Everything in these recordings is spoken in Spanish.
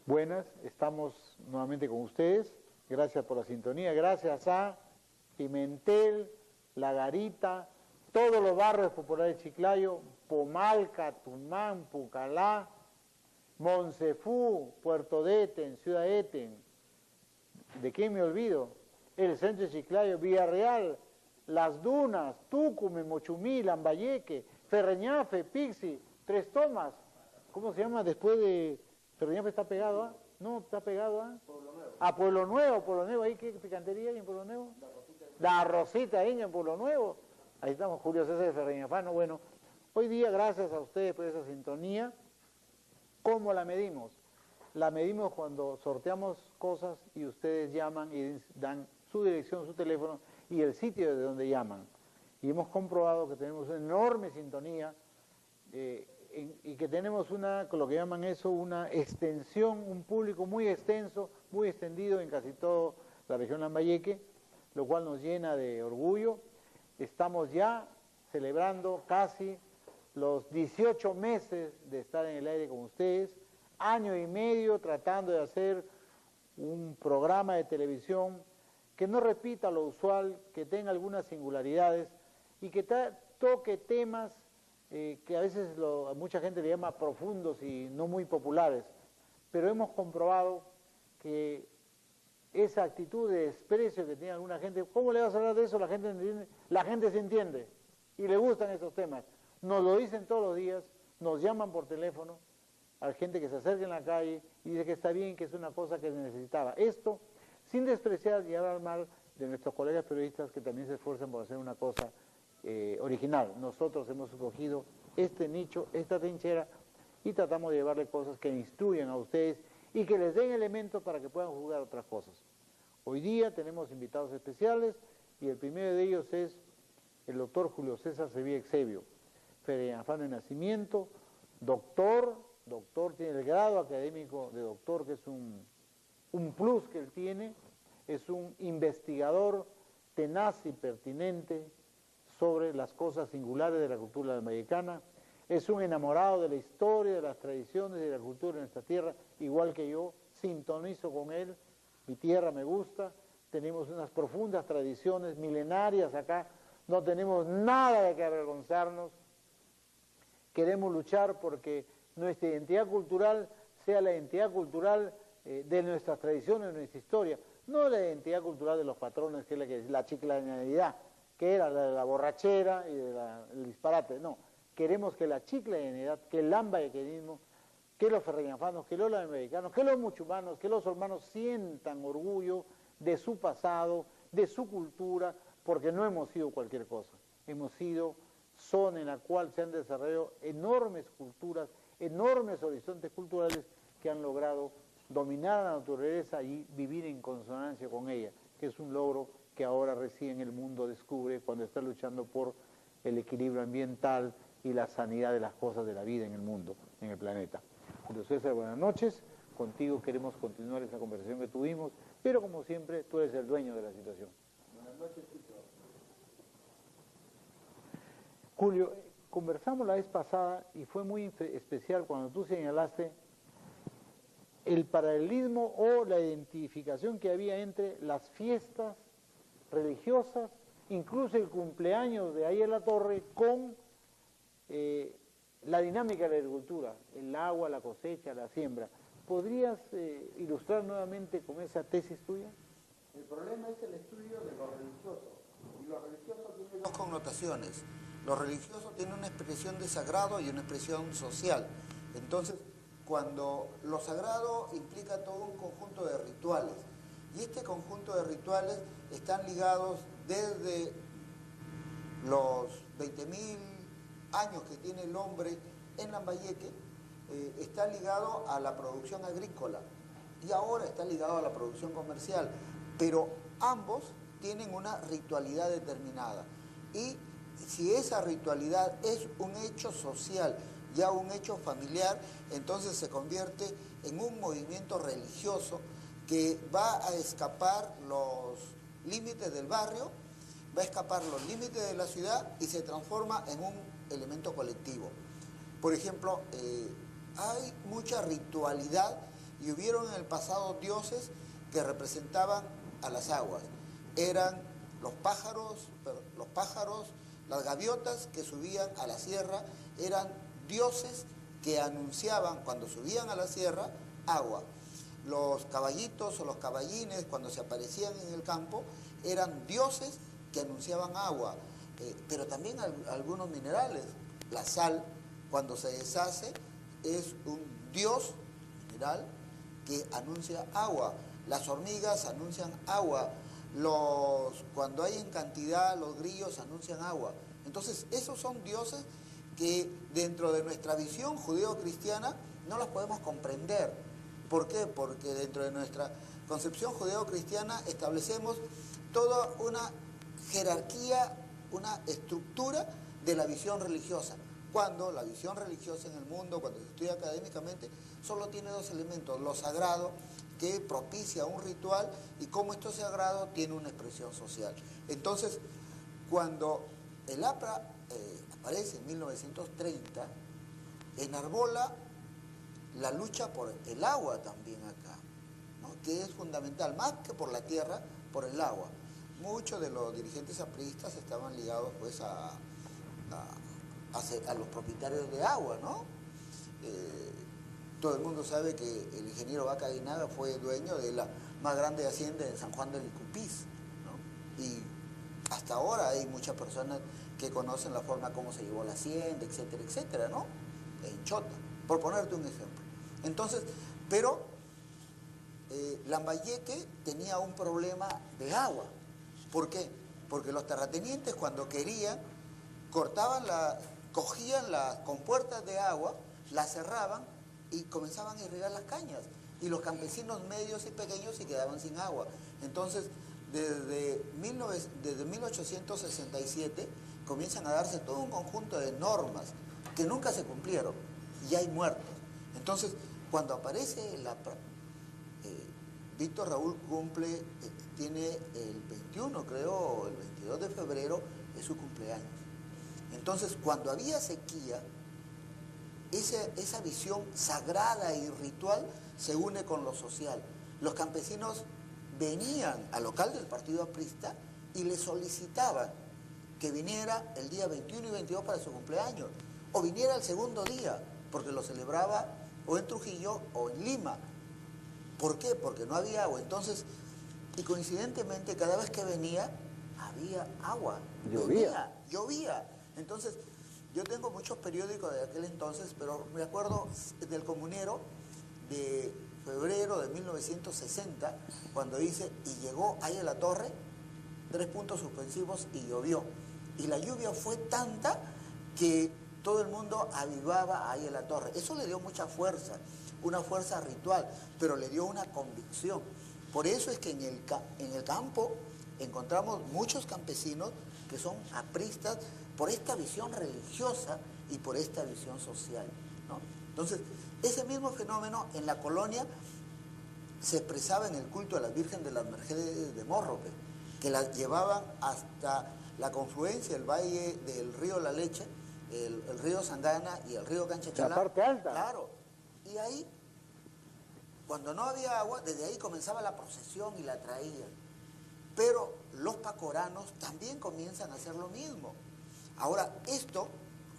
Buenas, estamos nuevamente con ustedes. Gracias por la sintonía. Gracias a Pimentel, La Garita, todos los barrios populares de Chiclayo, Pomalca, Tumán, Pucalá, Monsefú, Puerto de Eten, Ciudad Eten. ¿De quién me olvido? El centro de Chiclayo, Villarreal, Las Dunas, Tucumán, Mochumí, Lambayeque, Ferreñafe, Pixi, Tres Tomas. ¿Cómo se llama después de...? Ferreñafe está pegado a... No, está pegado a... Pueblo Nuevo. A Pueblo Nuevo. ¿Ahí qué picantería hay en Pueblo Nuevo? La Rosita ahí en Pueblo Nuevo. Ahí estamos, Julio César de Ferreñafano. Bueno, hoy día, gracias a ustedes por esa sintonía. ¿Cómo la medimos? La medimos cuando sorteamos cosas y ustedes llaman y dan su dirección, su teléfono y el sitio de donde llaman. Y hemos comprobado que tenemos una enorme sintonía y que tenemos lo que llaman eso, una extensión, un público muy extenso, muy extendido en casi toda la región Lambayeque, lo cual nos llena de orgullo. Estamos ya celebrando casi los 18 meses de estar en el aire con ustedes, año y medio tratando de hacer un programa de televisión que no repita lo usual, que tenga algunas singularidades y que toque temas que a veces mucha gente le llama profundos y no muy populares, pero hemos comprobado que esa actitud de desprecio que tiene alguna gente, ¿cómo le vas a hablar de eso? La gente entiende, la gente se entiende y le gustan esos temas. Nos lo dicen todos los días, nos llaman por teléfono, a gente que se acerca en la calle y dice que está bien, que es una cosa que necesitaba. Esto, sin despreciar y hablar mal de nuestros colegas periodistas que también se esfuerzan por hacer una cosa original. Nosotros hemos escogido este nicho, esta trinchera, y tratamos de llevarle cosas que instruyan a ustedes y que les den elementos para que puedan jugar otras cosas. Hoy día tenemos invitados especiales y el primero de ellos es el doctor Julio César Sevilla Exebio, Ferreñafano de nacimiento, doctor, tiene el grado académico de doctor, que es un plus que él tiene, es un investigador tenaz y pertinente sobre las cosas singulares de la cultura lambayecana, es un enamorado de la historia, de las tradiciones y de la cultura de nuestra tierra, igual que yo, sintonizo con él, mi tierra me gusta, tenemos unas profundas tradiciones milenarias acá, no tenemos nada de que avergonzarnos, queremos luchar porque nuestra identidad cultural sea la identidad cultural de nuestras tradiciones, de nuestra historia, no la identidad cultural de los patrones, que es la chiclaneidad, que era la borrachera y el disparate. No, queremos que la chiclaneidad, que el lambayequenismo, que los ferreñafanos, que los lambayecanos, que los muchumanos, que los hermanos sientan orgullo de su pasado, de su cultura, porque no hemos sido cualquier cosa. Hemos sido zona en la cual se han desarrollado enormes culturas, enormes horizontes culturales que han logrado dominar a la naturaleza y vivir en consonancia con ella, que es un logro que ahora recién el mundo descubre cuando está luchando por el equilibrio ambiental y la sanidad de las cosas de la vida en el mundo, en el planeta. Julio César, buenas noches. Contigo queremos continuar esa conversación que tuvimos, pero como siempre, tú eres el dueño de la situación. Buenas noches, Tito. Julio, conversamos la vez pasada y fue muy especial cuando tú señalaste el paralelismo o la identificación que había entre las fiestas religiosas, incluso el cumpleaños de ahí en la torre, con la dinámica de la agricultura, el agua, la cosecha, la siembra. ¿Podrías ilustrar nuevamente con esa tesis tuya? El problema es el estudio de lo religioso, y lo religioso tiene dos connotaciones. Lo religioso tiene una expresión de sagrado y una expresión social. Entonces, cuando lo sagrado implica todo un conjunto de rituales, y este conjunto de rituales están ligados desde los 20.000 años que tiene el hombre en Lambayeque, está ligado a la producción agrícola y ahora está ligado a la producción comercial, pero ambos tienen una ritualidad determinada. Y si esa ritualidad es un hecho social, ya un hecho familiar, entonces se convierte en un movimiento religioso que va a escapar los límites del barrio, va a escapar los límites de la ciudad y se transforma en un elemento colectivo. Por ejemplo, hay mucha ritualidad y hubieron en el pasado dioses que representaban a las aguas. Eran los pájaros, las gaviotas que subían a la sierra, eran dioses que anunciaban cuando subían a la sierra agua. Los caballitos o los caballines cuando se aparecían en el campo eran dioses que anunciaban agua, pero también algunos minerales. La sal, cuando se deshace, es un dios mineral que anuncia agua. Las hormigas anuncian agua. Cuando hay en cantidad, los grillos anuncian agua. Entonces, esos son dioses que dentro de nuestra visión judeo-cristiana no los podemos comprender. ¿Por qué? Porque dentro de nuestra concepción judeo-cristiana establecemos toda una jerarquía, una estructura de la visión religiosa, cuando la visión religiosa en el mundo, cuando se estudia académicamente, solo tiene dos elementos: lo sagrado, que propicia un ritual, y cómo esto sagrado tiene una expresión social. Entonces, cuando el APRA aparece en 1930, enarbola la lucha por el agua también acá, ¿no? Que es fundamental, más que por la tierra, por el agua. Muchos de los dirigentes apristas estaban ligados pues a los propietarios de agua, ¿no? Todo el mundo sabe que el ingeniero Vaca Aguinaga fue dueño de la más grande hacienda en San Juan del Licupís, ¿no? Y hasta ahora hay muchas personas que conocen la forma como se llevó la hacienda, etcétera, ¿no? En Chota, por ponerte un ejemplo. Entonces, pero Lambayeque tenía un problema de agua. ¿Por qué? Porque los terratenientes, cuando querían, cogían las compuertas de agua, las cerraban y comenzaban a irrigar las cañas. Y los campesinos medios y pequeños se quedaban sin agua. Entonces, desde 1867 comienzan a darse todo un conjunto de normas que nunca se cumplieron y hay muertos. Entonces, cuando aparece el APRA, Víctor Raúl tiene el 21, creo, el 22 de febrero, es su cumpleaños. Entonces, cuando había sequía, esa visión sagrada y ritual se une con lo social. Los campesinos venían al local del partido aprista y le solicitaban que viniera el día 21 y 22 para su cumpleaños, o viniera el segundo día, porque lo celebraba o en Trujillo o en Lima. ¿Por qué? Porque no había agua. Entonces, y coincidentemente, cada vez que venía, había agua. Llovía. Entonces, yo tengo muchos periódicos de aquel entonces, pero me acuerdo del Comunero de febrero de 1960, cuando dice, y llegó ahí a la torre, 3 puntos suspensivos y llovió. Y la lluvia fue tanta que todo el mundo avivaba ahí en la torre. Eso le dio mucha fuerza, una fuerza ritual, pero le dio una convicción. Por eso es que en el campo encontramos muchos campesinos que son apristas por esta visión religiosa y por esta visión social, ¿no? Entonces, ese mismo fenómeno en la colonia se expresaba en el culto a la Virgen de las Mercedes de Morrope, que la llevaban hasta la confluencia del valle del río La Leche, el río Sangana y el río Canchachalá. La parte alta. Claro. Y ahí, cuando no había agua, desde ahí comenzaba la procesión y la traían. Pero los pacoranos también comienzan a hacer lo mismo. Ahora, esto,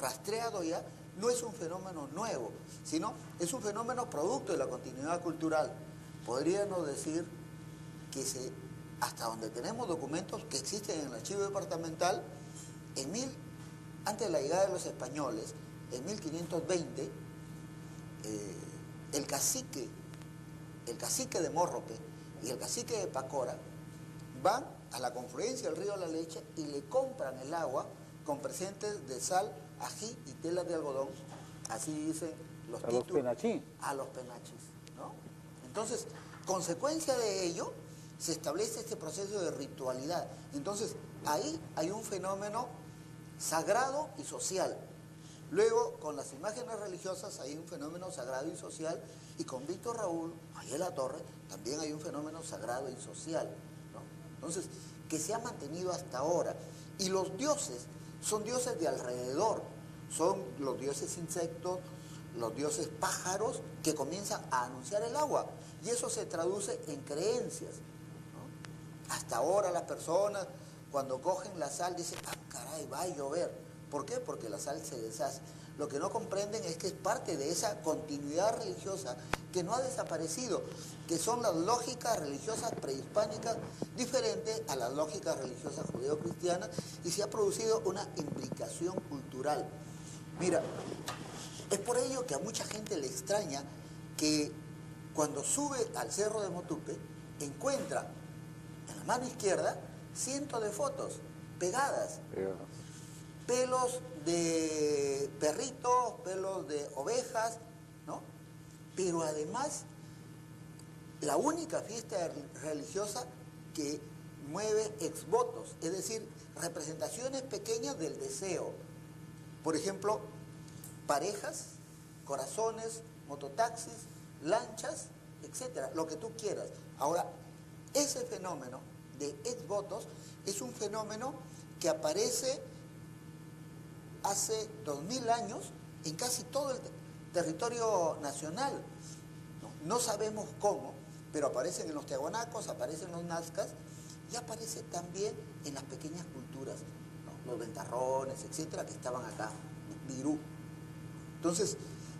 rastreado ya, no es un fenómeno nuevo, sino es un fenómeno producto de la continuidad cultural. Podríamos decir que hasta donde tenemos documentos que existen en el archivo departamental, antes de la llegada de los españoles, en 1520, el cacique de Morrope y el cacique de Pacora van a la confluencia del río La Leche y le compran el agua con presentes de sal, ají y telas de algodón, así dicen los títulos. A los penachí. A los penachis, ¿no? Entonces, consecuencia de ello, se establece este proceso de ritualidad. Entonces, ahí hay un fenómeno sagrado y social. Luego, con las imágenes religiosas hay un fenómeno sagrado y social, y con Víctor Raúl, ahí en la torre, también hay un fenómeno sagrado y social, ¿no? Entonces, que se ha mantenido hasta ahora. Y los dioses son dioses de alrededor, son los dioses insectos, los dioses pájaros que comienzan a anunciar el agua. Y eso se traduce en creencias, ¿no? Hasta ahora las personas, cuando cogen la sal, dicen, ah, caray, va a llover. ¿Por qué? Porque la sal se deshace. Lo que no comprenden es que es parte de esa continuidad religiosa que no ha desaparecido, que son las lógicas religiosas prehispánicas diferentes a las lógicas religiosas judeo-cristianas, y se ha producido una imbricación cultural. Mira, es por ello que a mucha gente le extraña que cuando sube al Cerro de Motupe encuentra en la mano izquierda cientos de fotos pegadas. Pelos de perritos, pelos de ovejas, ¿no? Pero además, la única fiesta religiosa que mueve exvotos, es decir, representaciones pequeñas del deseo. Por ejemplo, parejas, corazones, mototaxis, lanchas, etcétera, lo que tú quieras. Ahora, ese fenómeno de exvotos es un fenómeno que aparece hace 2000 años en casi todo el territorio nacional. No sabemos cómo, pero aparecen en los tiahuanacos, aparecen en los nazcas y aparece también en las pequeñas culturas, ¿no? Los ventarrones, etcétera, que estaban acá, Virú. Entonces,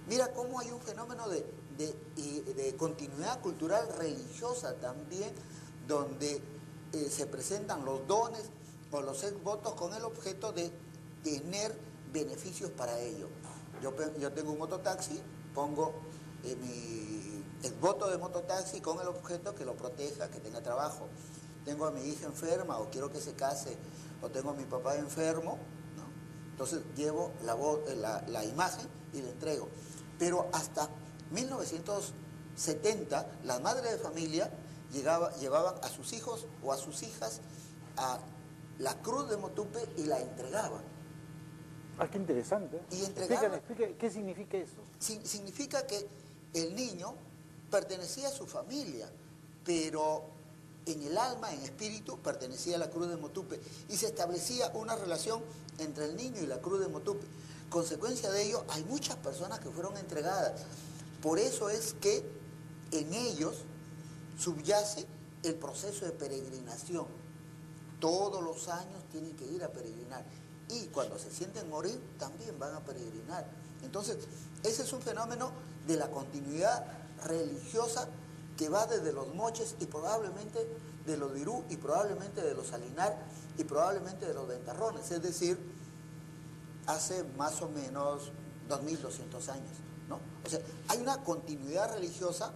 mira cómo hay un fenómeno de continuidad cultural religiosa también, donde se presentan los dones o los exvotos con el objeto de tener beneficios para ello. Yo tengo un mototaxi, pongo mi exvoto de mototaxi con el objeto que lo proteja, que tenga trabajo. Tengo a mi hija enferma o quiero que se case, o tengo a mi papá enfermo, ¿no? Entonces llevo la imagen y la entrego. Pero hasta 1970 las madres de familia llevaban a sus hijos o a sus hijas a la cruz de Motupe y la entregaban. Ah, qué interesante. Y entregaban. Explícale, ¿qué significa eso? Significa que el niño pertenecía a su familia, pero en el alma, en espíritu, pertenecía a la cruz de Motupe. Y se establecía una relación entre el niño y la cruz de Motupe. Consecuencia de ello, hay muchas personas que fueron entregadas. Por eso es que en ellos subyace el proceso de peregrinación. Todos los años tienen que ir a peregrinar. Y cuando se sienten morir, también van a peregrinar. Entonces, ese es un fenómeno de la continuidad religiosa que va desde los moches y probablemente de los virú y probablemente de los salinar y probablemente de los ventarrones. Es decir, hace más o menos 2200 años, ¿no? O sea, hay una continuidad religiosa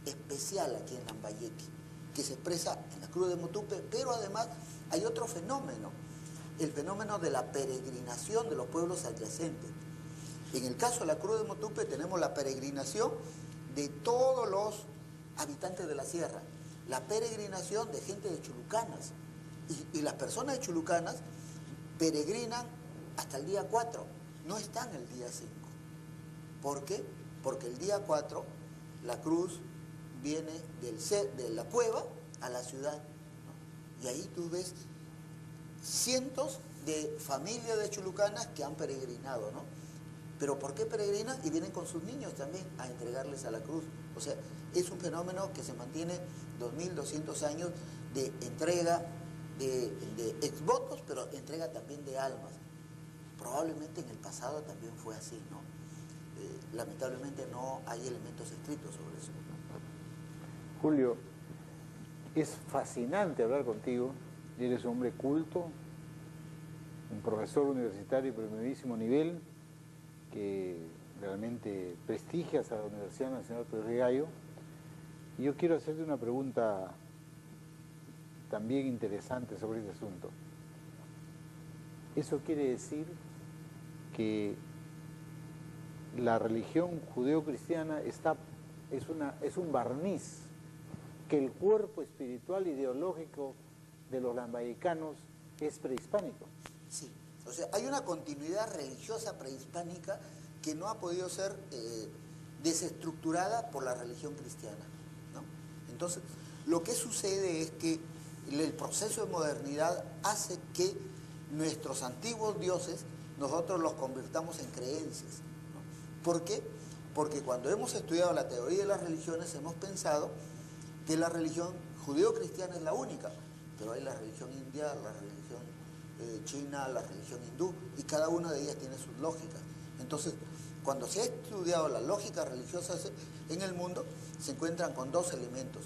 especial aquí en Lambayeque, que se expresa en la cruz de Motupe, pero además hay otro fenómeno, el fenómeno de la peregrinación de los pueblos adyacentes. En el caso de la cruz de Motupe tenemos la peregrinación de todos los habitantes de la sierra, la peregrinación de gente de Chulucanas, y las personas de Chulucanas peregrinan hasta el día 4, no están el día 5. ¿Por qué? Porque el día 4 la cruz viene de la cueva a la ciudad, ¿no? Y ahí tú ves cientos de familias de chulucanas que han peregrinado, ¿no? ¿Pero por qué peregrinan? Y vienen con sus niños también a entregarles a la cruz. O sea, es un fenómeno que se mantiene 2200 años de entrega de exvotos, pero entrega también de almas. Probablemente en el pasado también fue así, ¿no? Lamentablemente no hay elementos escritos sobre eso. Julio, es fascinante hablar contigo. Eres un hombre culto, un profesor universitario de primerísimo nivel, que realmente prestigias a la Universidad Nacional Pedro de Gallo. Y yo quiero hacerte una pregunta también interesante sobre este asunto. ¿Eso quiere decir que la religión judeo-cristiana es un barniz, que el cuerpo espiritual ideológico de los lambayecanos es prehispánico? Sí, o sea, hay una continuidad religiosa prehispánica que no ha podido ser desestructurada por la religión cristiana, ¿no? Entonces, lo que sucede es que el proceso de modernidad hace que nuestros antiguos dioses nosotros los convirtamos en creencias, ¿no? ¿Por qué? Porque cuando hemos estudiado la teoría de las religiones hemos pensado que la religión judeo-cristiana es la única, pero hay la religión india, la religión china, la religión hindú, y cada una de ellas tiene sus lógicas. Entonces, cuando se ha estudiado las lógicas religiosas en el mundo, se encuentran con dos elementos: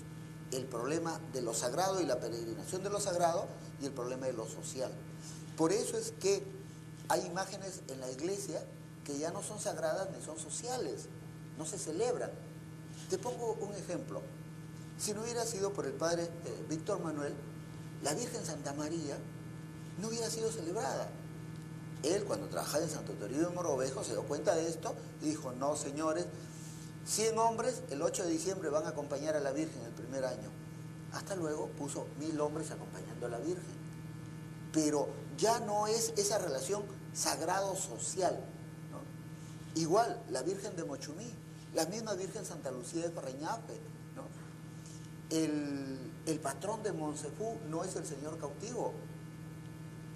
el problema de lo sagrado y la peregrinación de lo sagrado, y el problema de lo social. Por eso es que hay imágenes en la iglesia que ya no son sagradas ni son sociales, no se celebran. Te pongo un ejemplo. Si no hubiera sido por el padre Víctor Manuel, la Virgen Santa María no hubiera sido celebrada. Él, cuando trabajaba en Santo Toribio de Mogrovejo, se dio cuenta de esto y dijo: no, señores, 100 hombres el 8 de diciembre van a acompañar a la Virgen el primer año. Hasta luego puso 1000 hombres acompañando a la Virgen. Pero ya no es esa relación sagrado-social, ¿no? Igual, la Virgen de Mochumí, la misma Virgen Santa Lucía de Parreñape, ¿no? El patrón de Monsefú no es el señor cautivo,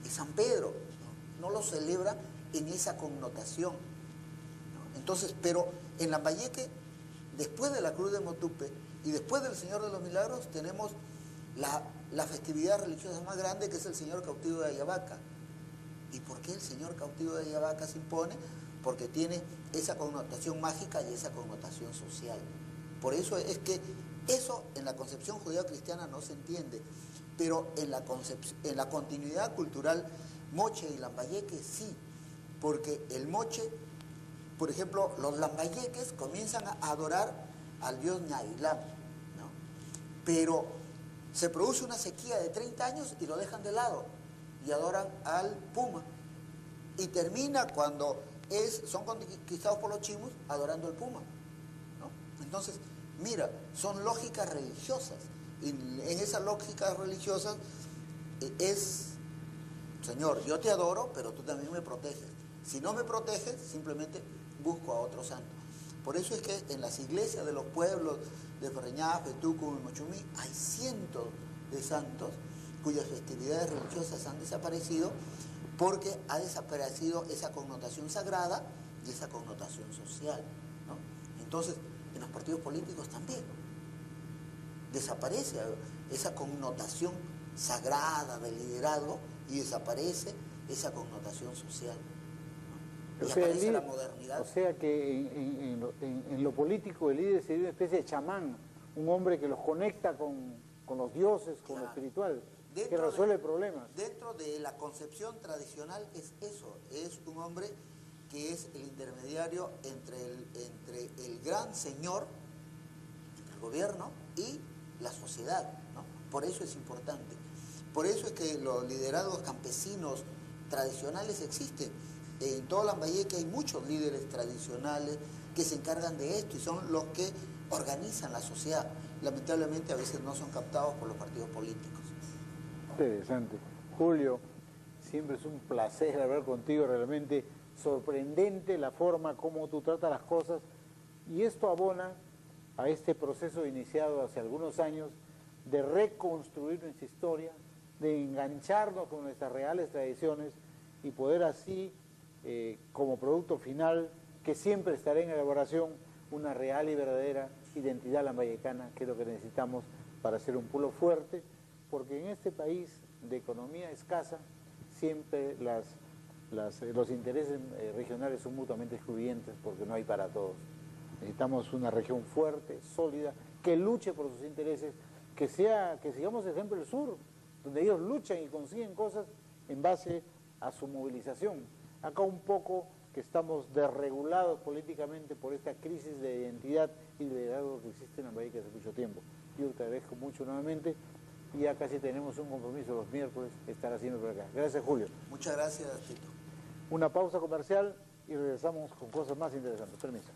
es San Pedro, ¿no? No lo celebra en esa connotación, ¿no? Entonces, pero en Lambayeque, después de la Cruz de Motupe y después del Señor de los Milagros, tenemos la festividad religiosa más grande, que es el Señor cautivo de Ayabaca. ¿Y por qué el Señor cautivo de Ayabaca se impone? Porque tiene esa connotación mágica y esa connotación social. Por eso es que eso en la concepción judeo-cristiana no se entiende, pero en la continuidad cultural moche y lambayeque sí, porque el moche, por ejemplo, los lambayeques comienzan a adorar al dios Ñailam, ¿no? Pero se produce una sequía de 30 años y lo dejan de lado y adoran al puma, y termina cuando son conquistados por los chimus adorando al puma, ¿no? Entonces, mira, son lógicas religiosas, y en esas lógicas religiosas es: Señor, yo te adoro, pero tú también me proteges. Si no me proteges, simplemente busco a otro santo. Por eso es que en las iglesias de los pueblos de Parreñape, Tucumán y Mochumí hay cientos de santos cuyas festividades religiosas han desaparecido, porque ha desaparecido esa connotación sagrada y esa connotación social, ¿no? Entonces, en los partidos políticos también desaparece esa connotación sagrada del liderazgo y desaparece esa connotación social, ¿no? Y aparece la modernidad. O sea que en lo político el líder sería una especie de chamán, un hombre que los conecta con los dioses, con lo espiritual, que resuelve problemas. Dentro de la concepción tradicional es eso, es un hombre que es el intermediario entre el gran señor, entre el gobierno y la sociedad, ¿no? Por eso es importante. Por eso es que los liderazgos campesinos tradicionales existen. En todo Lambayeque hay muchos líderes tradicionales que se encargan de esto y son los que organizan la sociedad. Lamentablemente a veces no son captados por los partidos políticos. Interesante. Julio, siempre es un placer hablar contigo, realmente sorprendente la forma como tú tratas las cosas, y esto abona a este proceso iniciado hace algunos años de reconstruir nuestra historia, de engancharnos con nuestras reales tradiciones y poder así, como producto final, que siempre estará en elaboración, una real y verdadera identidad lambayecana, que es lo que necesitamos para ser un pueblo fuerte, porque en este país de economía escasa siempre los intereses regionales son mutuamente excluyentes, porque no hay para todos. Necesitamos una región fuerte, sólida, que luche por sus intereses, que sigamos ejemplo el sur, donde ellos luchan y consiguen cosas en base a su movilización. Acá un poco que estamos desregulados políticamente por esta crisis de identidad y de liderazgo que existe en Lambayeque hace mucho tiempo. Yo te agradezco mucho nuevamente, y ya casi tenemos un compromiso los miércoles estar haciendo por acá. Gracias, Julio. Muchas gracias, Tito. Una pausa comercial y regresamos con cosas más interesantes. Permiso.